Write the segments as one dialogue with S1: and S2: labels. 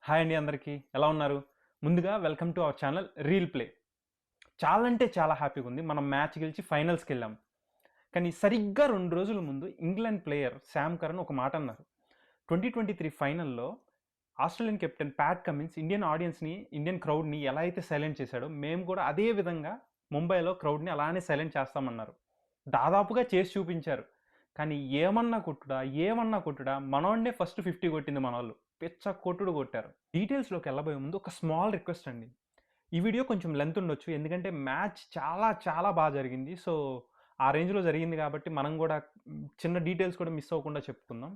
S1: Hi అండి అందరికీ ఎలా ఉన్నారు? ముందుగా welcome to our channel reel play. చాలా అంటే చాలా హ్యాపీగా ఉంది. మనం మ్యాచ్ గెలిచి ఫైనల్స్కి వెళ్ళాం. కానీ సరిగ్గా 2 రోజుల ముందు ఇంగ్లాండ్ ప్లేయర్ శామ్ కరన్ ఒక మాట అన్నారు. 2023 ఫైనల్లో Australian captain Pat Cummins Indian ఆడియన్స్ని, ఇండియన్ క్రౌడ్ని ఎలా అయితే సైలెంట్ చేశాడో మేము కూడా అదే విధంగా ముంబైలో క్రౌడ్ని అలానే సైలెంట్ చేస్తామన్నారు. దాదాపుగా చేసి చూపించారు. కానీ ఏమన్నా కొట్టుడా మనోడినే ఫస్ట్ 50 కొట్టింది మనోళ్ళు. పిచ్చ కొట్టుడు కొట్టారు. డీటెయిల్స్లోకి వెళ్ళబోయే ముందు ఒక స్మాల్ రిక్వెస్ట్ అండి. ఈ వీడియో కొంచెం లెంత్ ఉండొచ్చు, ఎందుకంటే మ్యాచ్ చాలా చాలా బాగా జరిగింది. సో ఆ రేంజ్లో జరిగింది కాబట్టి మనం కూడా చిన్న డీటెయిల్స్ కూడా మిస్ అవ్వకుండా చెప్పుకుందాం.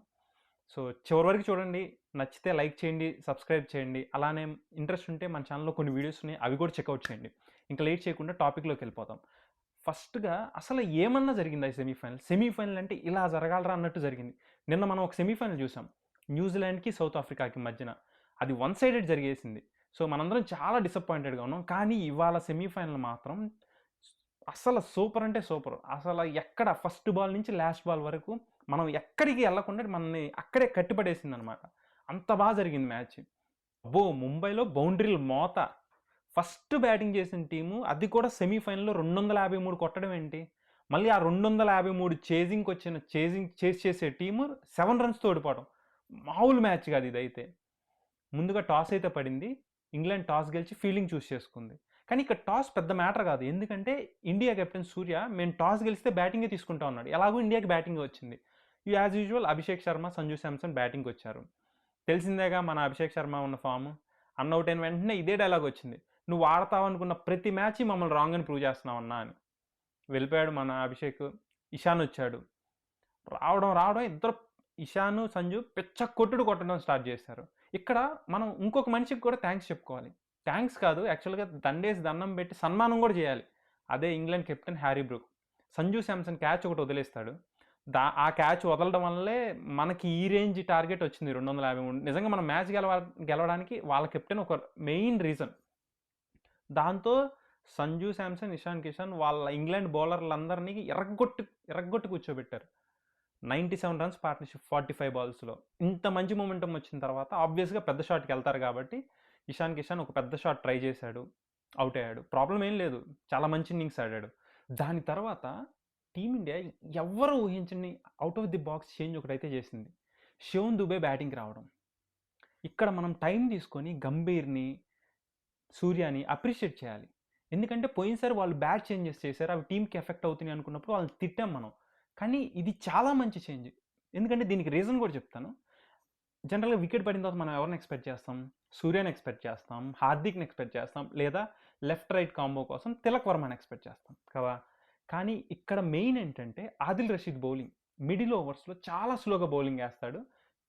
S1: సో చివరి వరకు చూడండి, నచ్చితే లైక్ చేయండి, సబ్స్క్రైబ్ చేయండి. అలానే ఇంట్రెస్ట్ ఉంటే మన ఛానల్లో కొన్ని వీడియోస్ ఉన్నాయి, అవి కూడా చెక్అవుట్ చేయండి. ఇంకా లేట్ చేయకుండా టాపిక్లోకి వెళ్ళిపోతాం. ఫస్ట్గా అసలు ఏమన్నా జరిగిందా ఈ సెమీఫైనల్ అంటే ఇలా జరగాలరా అన్నట్టు జరిగింది. నిన్న మనం ఒక సెమీఫైనల్ చూసాం, న్యూజిలాండ్కి సౌత్ ఆఫ్రికాకి మధ్యన. అది వన్ సైడెడ్ జరిగేసింది. సో మనందరం చాలా డిసప్పాయింటెడ్గా ఉన్నాం. కానీ ఇవాళ సెమీఫైనల్ మాత్రం అసలు సూపర్ అంటే సూపర్. అసలు ఎక్కడ ఫస్ట్ బాల్ నుంచి లాస్ట్ బాల్ వరకు మనం ఎక్కడికి వెళ్ళకుండా మనల్ని అక్కడే కట్టిపడేసింది అనమాట. అంత బాగా జరిగింది మ్యాచ్. అబ్బో, ముంబైలో బౌండరీలు మోత. ఫస్ట్ బ్యాటింగ్ చేసిన టీము, అది కూడా సెమీఫైనల్లో 253 కొట్టడం ఏంటి, మళ్ళీ ఆ 253 చేజ్ చేసే టీము 7 రన్స్తో ఓడిపోవడం. మామూలు మ్యాచ్ కాదు ఇదైతే. ముందుగా టాస్ అయితే పడింది. ఇంగ్లాండ్ టాస్ గెలిచి ఫీల్డింగ్ చూస్ చేసుకుంది. కానీ ఇక్కడ టాస్ పెద్ద మ్యాటర్ కాదు, ఎందుకంటే ఇండియా కెప్టెన్ సూర్య మేము టాస్ గెలిస్తే బ్యాటింగే తీసుకుంటా ఉన్నాడు. ఎలాగో ఇండియాకి బ్యాటింగ్ వచ్చింది. యాజ్ యూజువల్ అభిషేక్ శర్మ, సంజు శాంసన్ బ్యాటింగ్కి వచ్చారు. తెలిసిందేగా మన అభిషేక్ శర్మ ఉన్న ఫామ్. అన్అవుట్ అయిన వెంటనే ఇదే డైలాగ్ వచ్చింది, నువ్వు ఆడతావు అనుకున్న ప్రతి మ్యాచ్ మమ్మల్ని రాంగ్ అని ప్రూవ్ చేస్తున్నావు అన్నా అని. వెళ్ళిపోయాడు మన అభిషేక్. ఇషాన్ వచ్చాడు. రావడం ఇద్దరు, ఇషాను సంజు పిచ్చ కొట్టడం స్టార్ట్ చేశారు. ఇక్కడ మనం ఇంకొక మనిషికి కూడా థ్యాంక్స్ చెప్పుకోవాలి. థ్యాంక్స్ కాదు, యాక్చువల్గా దండేసి దండం పెట్టి సన్మానం కూడా చేయాలి. అదే England captain Harry Brook. Sanju Samson catch ఒకటి వదిలేస్తాడు. ఆ క్యాచ్ వదలడం వల్లే మనకి ఈ రేంజ్ టార్గెట్ వచ్చింది 253. నిజంగా మనం మ్యాచ్ గెలవడానికి వాళ్ళ కెప్టెన్ ఒక మెయిన్ రీజన్. దాంతో సంజు శాంసన్, ఇషాన్ కిషాన్ వాళ్ళ ఇంగ్లాండ్ బౌలర్లందరినీ ఎరగొట్టు కూర్చోబెట్టారు. 97 రన్స్ పార్ట్నర్షిప్ 45 బాల్స్లో. ఇంత మంచి మూమెంటం వచ్చిన తర్వాత ఆబ్వియస్గా పెద్ద షాట్కి వెళ్తారు కాబట్టి ఇషాన్ కిషాన్ ఒక పెద్ద షాట్ ట్రై చేశాడు, అవుట్ అయ్యాడు. ప్రాబ్లం ఏం లేదు, చాలా మంచి ఇన్నింగ్స్ ఆడాడు. దాని తర్వాత టీమిండియా ఎవ్వరు ఊహించని out of the box change ఒకటైతే చేసింది. శివన్ దుబే బ్యాటింగ్కి రావడం. ఇక్కడ మనం టైం తీసుకొని గంభీర్ని, సూర్యాని అప్రిషియేట్ చేయాలి. ఎందుకంటే పోయినసారి వాళ్ళు బ్యాట్ చేంజెస్ చేశారు, అవి టీంకి ఎఫెక్ట్ అవుతున్నాయి అనుకున్నప్పుడు వాళ్ళని తిట్టాం మనం. కానీ ఇది చాలా మంచి చేంజ్. ఎందుకంటే దీనికి రీజన్ కూడా చెప్తాను. జనరల్గా వికెట్ పడిన తర్వాత మనం ఎవరిని ఎక్స్పెక్ట్ చేస్తాం? సూర్యని ఎక్స్పెక్ట్ చేస్తాం, హార్దిక్ని ఎక్స్పెక్ట్ చేస్తాం, లేదా లెఫ్ట్ రైట్ కాంబో కోసం తిలక్ వర్మని ఎక్స్పెక్ట్ చేస్తాం కదా. కానీ ఇక్కడ మెయిన్ ఏంటంటే ఆదిల్ రషీద్ బౌలింగ్. మిడిల్ ఓవర్స్లో చాలా స్లోగా బౌలింగ్ వేస్తాడు,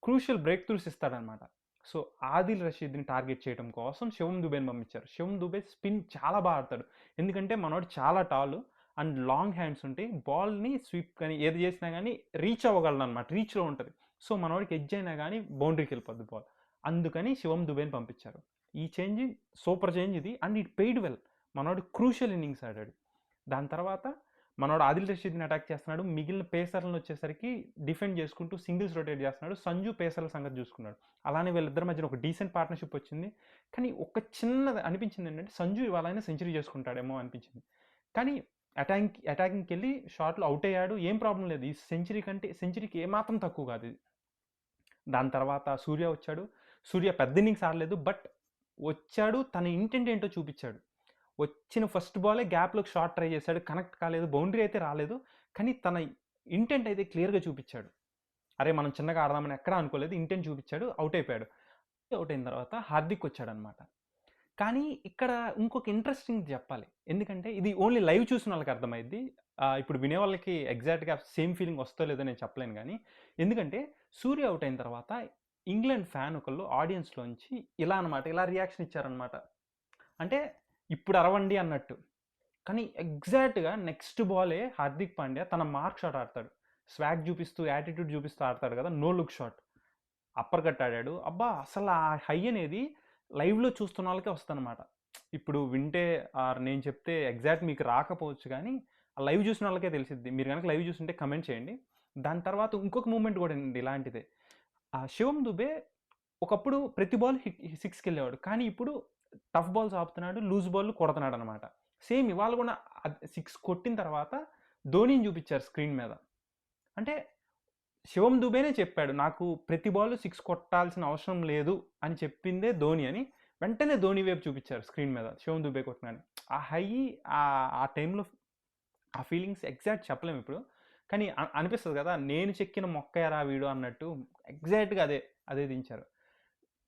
S1: క్రూషియల్ బ్రేక్ త్రూస్ ఇస్తాడనమాట. సో ఆదిల్ రషీద్ని టార్గెట్ చేయడం కోసం శివం దుబేని పంపించారు. శివం దుబే స్పిన్ చాలా బాగా ఆడతాడు, ఎందుకంటే మనోడు చాలా టాల్ అండ్ లాంగ్ హ్యాండ్స్ ఉంటాయి. బాల్ని స్వీప్ కానీ ఏది చేసినా కానీ రీచ్ అవ్వగలడు అనమాట, రీచ్లో ఉంటుంది. సో మనోడికి ఎడ్జ్ అయినా కానీ బౌండరీకి వెళ్ళిపోద్ది బాల్. అందుకని శివం దుబేని పంపించారు. ఈ చేంజ్ సూపర్ చేంజ్ ఇది, అండ్ ఇట్ పెయిడ్ వెల్. మనోడు క్రూషియల్ ఇన్నింగ్స్ ఆడాడు. దాని తర్వాత మనోడు ఆదిల్ రషీద్ని అటాక్ చేస్తున్నాడు, మిగిలిన పేసర్లను వచ్చేసరికి డిఫెండ్ చేసుకుంటూ సింగిల్స్ రొటేట్ చేస్తున్నాడు. సంజు పేసర్ల సంగతి చూసుకున్నాడు. అలానే వీళ్ళిద్దరి మధ్యన ఒక డీసెంట్ పార్ట్నర్షిప్ వచ్చింది. కానీ ఒక చిన్నది అనిపించింది ఏంటంటే, సంజు ఇవాళైనా సెంచరీ చేసుకుంటాడేమో అనిపించింది. కానీ అటాకింగ్కి వెళ్ళి షాట్లో అవుట్ అయ్యాడు, ఏం ప్రాబ్లం లేదు. ఈ సెంచరీకి ఏమాత్రం తక్కువ కాదు ఇది. దాని తర్వాత సూర్య వచ్చాడు. సూర్య పెద్ద ఇన్నింగ్స్ ఆడలేదు, బట్ వచ్చాడు, తన ఇంటెంట్ ఏంటో చూపించాడు. వచ్చిన ఫస్ట్ బాలే గ్యాప్లోకి షాట్ ట్రై చేశాడు, కనెక్ట్ కాలేదు, బౌండరీ అయితే రాలేదు. కానీ తన ఇంటెంట్ అయితే క్లియర్గా చూపించాడు. అరే మనం చిన్నగా ఆడదామని ఎక్కడా అనుకోలేదు, ఇంటెంట్ చూపించాడు, అవుట్ అయిపోయాడు. అవుట్ అయిన తర్వాత హార్దిక్ వచ్చాడనమాట. కానీ ఇక్కడ ఇంకొక ఇంట్రెస్టింగ్ చెప్పాలి, ఎందుకంటే ఇది ఓన్లీ లైవ్ చూసిన వాళ్ళకి అర్థమైంది. ఇప్పుడు వినే వాళ్ళకి ఎగ్జాక్ట్గా సేమ్ ఫీలింగ్ వస్తో లేదో నేను చెప్పలేను. కానీ ఎందుకంటే సూర్య అవుట్ అయిన తర్వాత ఇంగ్లాండ్ ఫ్యాన్ ఒకళ్ళు ఆడియన్స్లోంచి ఇలా రియాక్షన్ ఇచ్చారనమాట. అంటే ఇప్పుడు అరవండి అన్నట్టు. కానీ ఎగ్జాక్ట్గా నెక్స్ట్ బాలే హార్దిక్ పాండ్యా తన మార్క్ షాట్ ఆడతాడు, స్వాగ్ చూపిస్తూ యాటిట్యూడ్ చూపిస్తూ ఆడతాడు కదా, no look shot, upper cut ఆడాడు. అబ్బా, అసలు ఆ హై అనేది లైవ్లో చూస్తున్న వాళ్ళకే వస్తుందన్నమాట. ఇప్పుడు వింటే నేను చెప్తే ఎగ్జాక్ట్ మీకు రాకపోవచ్చు, కానీ ఆ లైవ్ చూసిన వాళ్ళకే తెలిసిద్ది. మీరు కనుక లైవ్ చూస్తుంటే కమెంట్ చేయండి. దాని తర్వాత ఇంకొక మూమెంట్ కూడా అండి ఇలాంటిదే. శివం దుబే ఒకప్పుడు ప్రతి బాల్ సిక్స్కి వెళ్ళేవాడు, కానీ ఇప్పుడు టఫ్ బాల్స్ ఆపుతున్నాడు, లూజ్ బాల్ కొడుతున్నాడు అనమాట. సేమ్ ఇవాళ కూడా సిక్స్ కొట్టిన తర్వాత ధోనిని చూపించారు స్క్రీన్ మీద. అంటే శివం దుబేనే చెప్పాడు, నాకు ప్రతి బాల్ సిక్స్ కొట్టాల్సిన అవసరం లేదు అని చెప్పిందే ధోని అని. వెంటనే ధోని వైపు చూపించారు స్క్రీన్ మీద, శివం దుబే కొట్టినాడు. ఆ హై, ఆ టైంలో ఆ ఫీలింగ్స్ ఎగ్జాక్ట్ చెప్పలేము ఇప్పుడు, కానీ అనిపిస్తుంది కదా, నేను చెక్కిన మొక్కయారా వీడు అన్నట్టు. ఎగ్జాక్ట్గా అదే దించారు.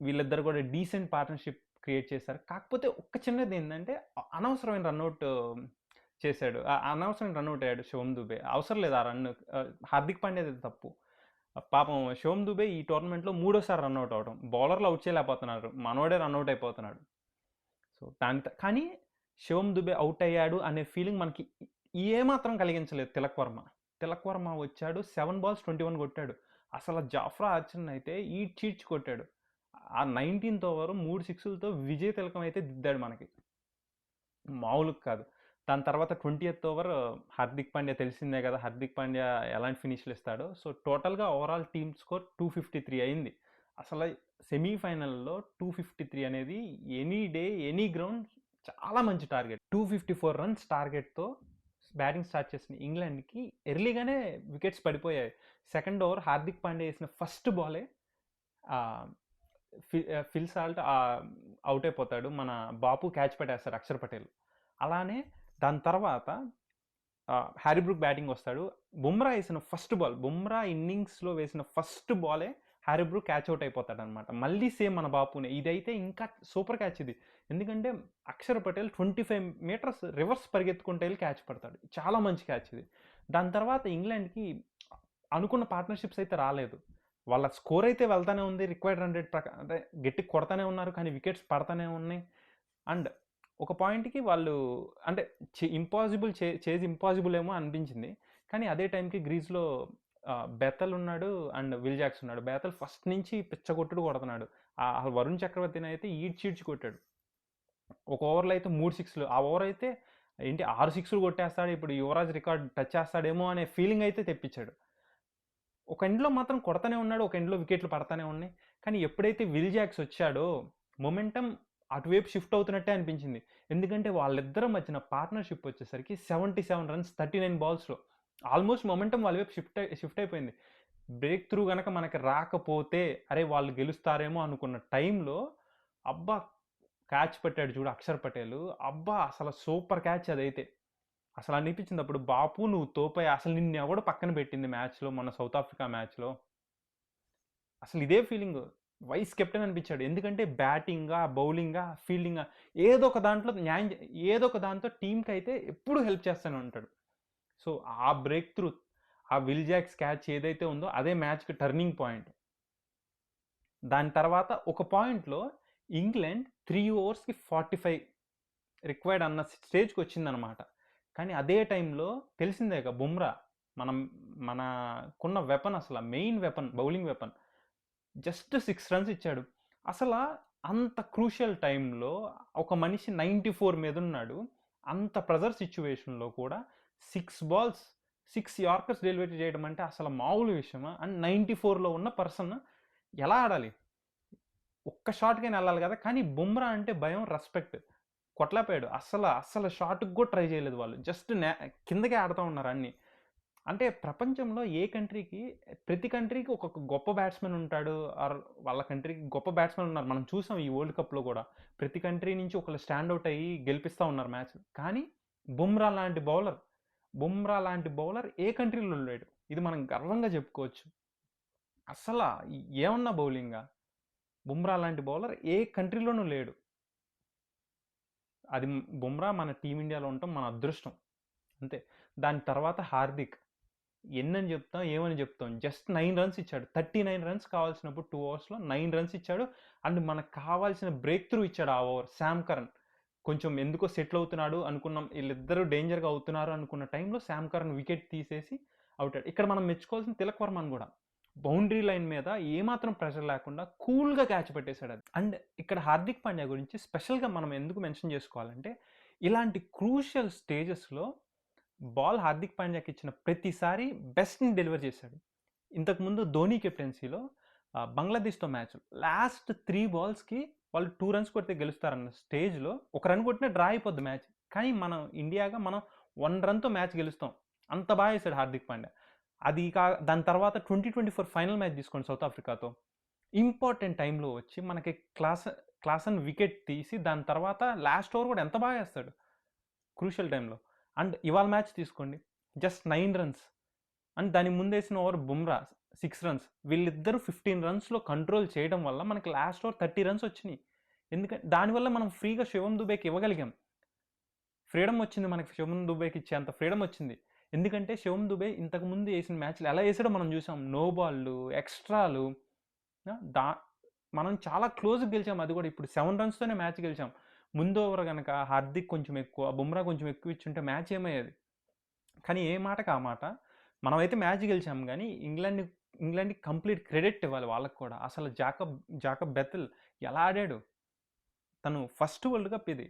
S1: వీళ్ళిద్దరు కూడా డీసెంట్ పార్ట్నర్షిప్ క్రియేట్ చేశారు. కాకపోతే ఒక్క చిన్నది ఏంటంటే, అనవసరమైన రన్అట్ చేశాడు, అనవసరమైన రన్అట్ అయ్యాడు శివం దుబే. అవసరం లేదు ఆ రన్. హార్దిక్ పాండ్యా తప్పు. పాపం శివం దుబే ఈ టోర్నమెంట్లో 3వ రన్అట్ అవడం, బౌలర్లు అవుట్ చేయలేకపోతున్నారు, మనోడే రన్అట్ అయిపోతున్నాడు. సో కానీ శివం దుబే అవుట్ అయ్యాడు అనే ఫీలింగ్ మనకి ఏమాత్రం కలిగించలేదు తిలక్ వర్మ వచ్చాడు, 7 balls 21 కొట్టాడు. అసలు జాఫ్రా ఆర్చర్ అయితే చీడ్చి కొట్టాడు. ఆ 19th ఓవర్ 3 6లతో విజయ్ తిలకం అయితే దిద్దాడు మనకి, మామూలు కాదు. దాని తర్వాత 20th ఓవర్ హార్దిక్ పాండ్యా, తెలిసిందే కదా హార్దిక్ పాండ్యా ఎలాంటి ఫినిష్లు ఇస్తాడో. సో టోటల్గా ఓవరాల్ టీమ్ స్కోర్ 253 అయింది. అసలు సెమీఫైనల్లో 253 అనేది ఎనీ డే ఎనీ గ్రౌండ్ చాలా మంచి టార్గెట్. 254 runs టార్గెట్తో బ్యాటింగ్ స్టార్ట్ చేసిన ఇంగ్లాండ్కి ఎర్లీగానే వికెట్స్ పడిపోయాయి. సెకండ్ ఓవర్ హార్దిక్ పాండ్యా వేసిన ఫస్ట్ బాలే ఫిల్ సాల్ట్ అవుట్ అయిపోతాడు, మన బాపు క్యాచ్ పెట్టేస్తాడు అక్షర్ పటేల్. అలానే దాని తర్వాత హ్యారీ బ్రూక్ బ్యాటింగ్ వస్తాడు. బుమ్రా వేసిన ఫస్ట్ బాల్, బుమ్రా ఇన్నింగ్స్లో వేసిన ఫస్ట్ బాలే హ్యారీ బ్రూక్ క్యాచ్ అవుట్ అయిపోతాడు అనమాట. మళ్ళీ సేమ్ మన బాపునే. ఇదైతే ఇంకా సూపర్ క్యాచ్ ఇది, ఎందుకంటే అక్షర్ పటేల్ 25 meters రివర్స్ పరిగెత్తుకుంటే వెళ్ళి క్యాచ్ పడతాడు. చాలా మంచి క్యాచ్ ఇది. దాని తర్వాత ఇంగ్లాండ్కి అనుకున్న పార్ట్నర్షిప్స్ అయితే రాలేదు. వాళ్ళ స్కోర్ అయితే వెళ్తానే ఉంది, రిక్వైర్డ్ రన్ రేట్ ప్రకారం అంటే గట్టి కొడతానే ఉన్నారు, కానీ వికెట్స్ పడతానే ఉన్నాయి. అండ్ ఒక పాయింట్కి వాళ్ళు అంటే చేజ్ ఇంపాసిబుల్ ఏమో అనిపించింది. కానీ అదే టైంకి గ్రీజ్లో బెతల్ ఉన్నాడు అండ్ విల్ జాక్స్ ఉన్నాడు. బెతల్ ఫస్ట్ నుంచి పిచ్చగొట్టుడు కొడుతున్నాడు. వరుణ్ చక్రవర్తిని అయితే చీడ్చి కొట్టాడు. ఒక ఓవర్లో అయితే 3 6లు. ఆ ఓవర్ అయితే ఏంటి 6 6లు కొట్టేస్తాడు, ఇప్పుడు యువరాజ్ రికార్డ్ టచ్ చేస్తాడేమో అనే ఫీలింగ్ అయితే తెప్పించాడు. ఒక ఎండ్లో మాత్రం కొడతానే ఉన్నాడు, ఒక ఎండ్లో వికెట్లు పడతానే ఉన్నాయి. కానీ ఎప్పుడైతే విల్ జాక్స్ వచ్చాడో మొమెంటం అటువైపు షిఫ్ట్ అవుతున్నట్టే అనిపించింది. ఎందుకంటే వాళ్ళిద్దరి మధ్యన పార్ట్నర్షిప్ వచ్చేసరికి 77 runs 39 balls. ఆల్మోస్ట్ మొమెంటం వాళ్ళ వైపు షిఫ్ట్ అయిపోయింది. బ్రేక్ త్రూ కనుక మనకి రాకపోతే అరే వాళ్ళు గెలుస్తారేమో అనుకున్న టైంలో అబ్బా క్యాచ్ పెట్టాడు చూడు అక్షర్ పటేల్, అబ్బా అసలు సూపర్ క్యాచ్ అదైతే. అసలు అనిపించింది అప్పుడు, బాపు నువ్వు తోపై, అసలు నిన్ను ఎవడో పక్కన పెట్టింది మ్యాచ్లో, మన సౌత్ ఆఫ్రికా మ్యాచ్లో. అసలు ఇదే ఫీలింగ్, వైస్ కెప్టెన్ అనిపించాడు. ఎందుకంటే బ్యాటింగ్గా, బౌలింగ్గా, ఫీల్డింగ్గా ఏదో ఒక దాంట్లో ఏదో ఒక దాంతో టీంకి అయితే ఎప్పుడు హెల్ప్ చేస్తూనే ఉంటాడు. సో ఆ బ్రేక్ త్రూ, ఆ విల్ జాక్స్ క్యాచ్ ఏదైతే ఉందో అదే మ్యాచ్కి టర్నింగ్ పాయింట్. దాని తర్వాత ఒక పాయింట్లో ఇంగ్లాండ్ 3 overs 45 రిక్వైర్డ్ అన్న స్టేజ్కి వచ్చిందనమాట. కానీ అదే టైంలో తెలిసిందేగా బుమ్రా మనకున్న వెపన్, అసలు main weapon, bowling weapon, just 6 runs ఇచ్చాడు. అసలు అంత క్రూషియల్ టైంలో ఒక మనిషి 94 మీద ఉన్నాడు, అంత ప్రెజర్ సిచ్యువేషన్లో కూడా 6 balls 6 Yorkers డెలివరీ చేయడం అంటే అసలు మామూలు విషయమా? అండ్ 94లో ఉన్న పర్సన్ ఎలా ఆడాలి? ఒక్క షాట్కైనా వెళ్ళాలి కదా. కానీ బుమ్రా అంటే భయం, రెస్పెక్ట్, కొట్టలేకపోయాడు. అసలు షాట్కి కూడా ట్రై చేయలేదు వాళ్ళు, జస్ట్ కిందకే ఆడుతూ ఉన్నారు అన్నీ. అంటే ప్రపంచంలో ప్రతి కంట్రీకి ఒక గొప్ప బ్యాట్స్మెన్ ఉంటాడు, ఆర్ వాళ్ళ కంట్రీకి గొప్ప బ్యాట్స్మెన్ ఉన్నారు. మనం చూసాం ఈ వరల్డ్ కప్లో కూడా ప్రతి కంట్రీ నుంచి ఒకళ్ళు స్టాండ్అవుట్ అయ్యి గెలిపిస్తూ ఉన్నారు మ్యాచ్. కానీ బుమ్రా లాంటి బౌలర్ ఏ కంట్రీలో లేడు, ఇది మనం గర్వంగా చెప్పుకోవచ్చు. అసలు ఏమన్నా బౌలింగా, బుమ్రా లాంటి బౌలర్ ఏ కంట్రీలోనూ లేడు. అది బుమ్రా మన టీమిండియాలో ఉండటం మన అదృష్టం అంతే. దాని తర్వాత హార్దిక్ ఎన్నని చెప్తాం, ఏమని చెప్తాం, జస్ట్ 9 runs ఇచ్చాడు. 39 runs కావాల్సినప్పుడు 2 overs 9 runs ఇచ్చాడు. అండ్ మనకు కావాల్సిన బ్రేక్ త్రూ ఇచ్చాడు ఆ ఓవర్. శామ్ కరన్ కొంచెం ఎందుకో సెటిల్ అవుతున్నాడు అనుకున్నాం, వీళ్ళిద్దరూ డేంజర్గా అవుతున్నారు అనుకున్న టైంలో శామ్ కరన్ వికెట్ తీసేసి అవుట్. ఇక్కడ మనం మెచ్చుకోవాల్సిన తిలక్ వర్మన్ కూడా బౌండరీ లైన్ మీద ఏమాత్రం ప్రెషర్ లేకుండా కూల్గా క్యాచ్ పెట్టేశాడు అది. అండ్ ఇక్కడ హార్దిక్ పాండ్యా గురించి స్పెషల్గా మనం ఎందుకు మెన్షన్ చేసుకోవాలంటే, ఇలాంటి క్రూషియల్ స్టేజెస్లో బాల్ హార్దిక్ పాండ్యాకి ఇచ్చిన ప్రతిసారి బెస్ట్ని డెలివర్ చేశాడు. ఇంతకుముందు ధోని కెప్టెన్సీలో బంగ్లాదేశ్తో మ్యాచ్ లాస్ట్ 3 బాల్స్కి వాళ్ళు 2 రన్స్ కొడితే గెలుస్తారన్న స్టేజ్లో 1 రన్ కొట్టినా డ్రా అయిపోద్ది మ్యాచ్. కానీ మనం ఇండియాగా మనం 1 రన్తో మ్యాచ్ గెలుస్తాం. అంత బాగా వేసాడు హార్దిక్ పాండ్యా. అది దాని తర్వాత 2024 ఫైనల్ మ్యాచ్ తీసుకోండి సౌత్ ఆఫ్రికాతో. ఇంపార్టెంట్ టైంలో వచ్చి మనకి క్లాసన్ వికెట్ తీసి దాని తర్వాత లాస్ట్ ఓవర్ కూడా ఎంత బాగా వేస్తాడు క్రూషియల్ టైంలో. అండ్ ఇవాళ మ్యాచ్ తీసుకోండి, జస్ట్ 9 రన్స్. అండ్ దాని ముందేసిన ఓవర్ బుమ్రా 6 రన్స్. వీళ్ళిద్దరూ 15 రన్స్లో కంట్రోల్ చేయడం వల్ల మనకి లాస్ట్ ఓవర్ 30 రన్స్ వచ్చినాయి. ఎందుకంటే దానివల్ల మనం ఫ్రీగా శివం దుబేకి ఇవ్వగలిగాం. ఫ్రీడమ్ వచ్చింది మనకి, శివం దుబేకి ఇచ్చేంత ఫ్రీడమ్ వచ్చింది. ఎందుకంటే శివం దుబే ఇంతకుముందు వేసిన మ్యాచ్లు ఎలా వేసాడో మనం చూసాం. నో బాల్లు, ఎక్స్ట్రాలు. మనం చాలా క్లోజ్గా గెలిచాం. అది కూడా ఇప్పుడు 7 రన్స్తోనే మ్యాచ్ గెలిచాం. ముందు ఓవర్ కనుక హార్దిక్ కొంచెం ఎక్కువ, బుమ్రా కొంచెం ఎక్కువ ఇచ్చుంటే మ్యాచ్ ఏమయ్యేది. కానీ ఏ మాటకు ఆ మాట, మనమైతే మ్యాచ్ గెలిచాం. కానీ ఇంగ్లాండ్కి కంప్లీట్ క్రెడిట్ ఇవ్వాలి వాళ్ళకి కూడా. అసలు జాకబ్ బెథెల్ ఎలా ఆడాడు, తను ఫస్ట్ వరల్డ్ కప్ ఇది.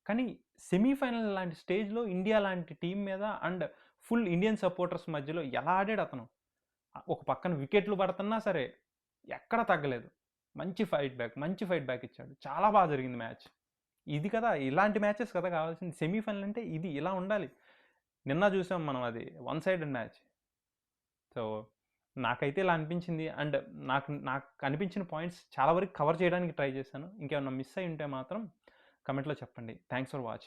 S1: కానీ సెమీఫైనల్ లాంటి స్టేజ్లో ఇండియా లాంటి టీం మీద అండ్ ఫుల్ ఇండియన్ సపోర్టర్స్ మధ్యలో ఎలా ఆడాడు అతను. ఒక పక్కన వికెట్లు పడుతున్నా సరే ఎక్కడ తగ్గలేదు. మంచి ఫైట్ బ్యాక్ ఇచ్చాడు. చాలా బాగా జరిగింది మ్యాచ్. ఇది కదా, ఇలాంటి మ్యాచెస్ కదా కావాల్సింది. సెమీఫైనల్ అంటే ఇది, ఇలా ఉండాలి. నిన్న చూసాం మనం, అది 1 సైడెడ్ మ్యాచ్. సో నాకైతే ఇలా అనిపించింది. అండ్ నాకు అనిపించిన పాయింట్స్ చాలా వరకు కవర్ చేయడానికి ట్రై చేశాను. ఇంకేమన్నా మిస్ అయి ఉంటే మాత్రం కమెంట్లో చెప్పండి. Thanks for watching.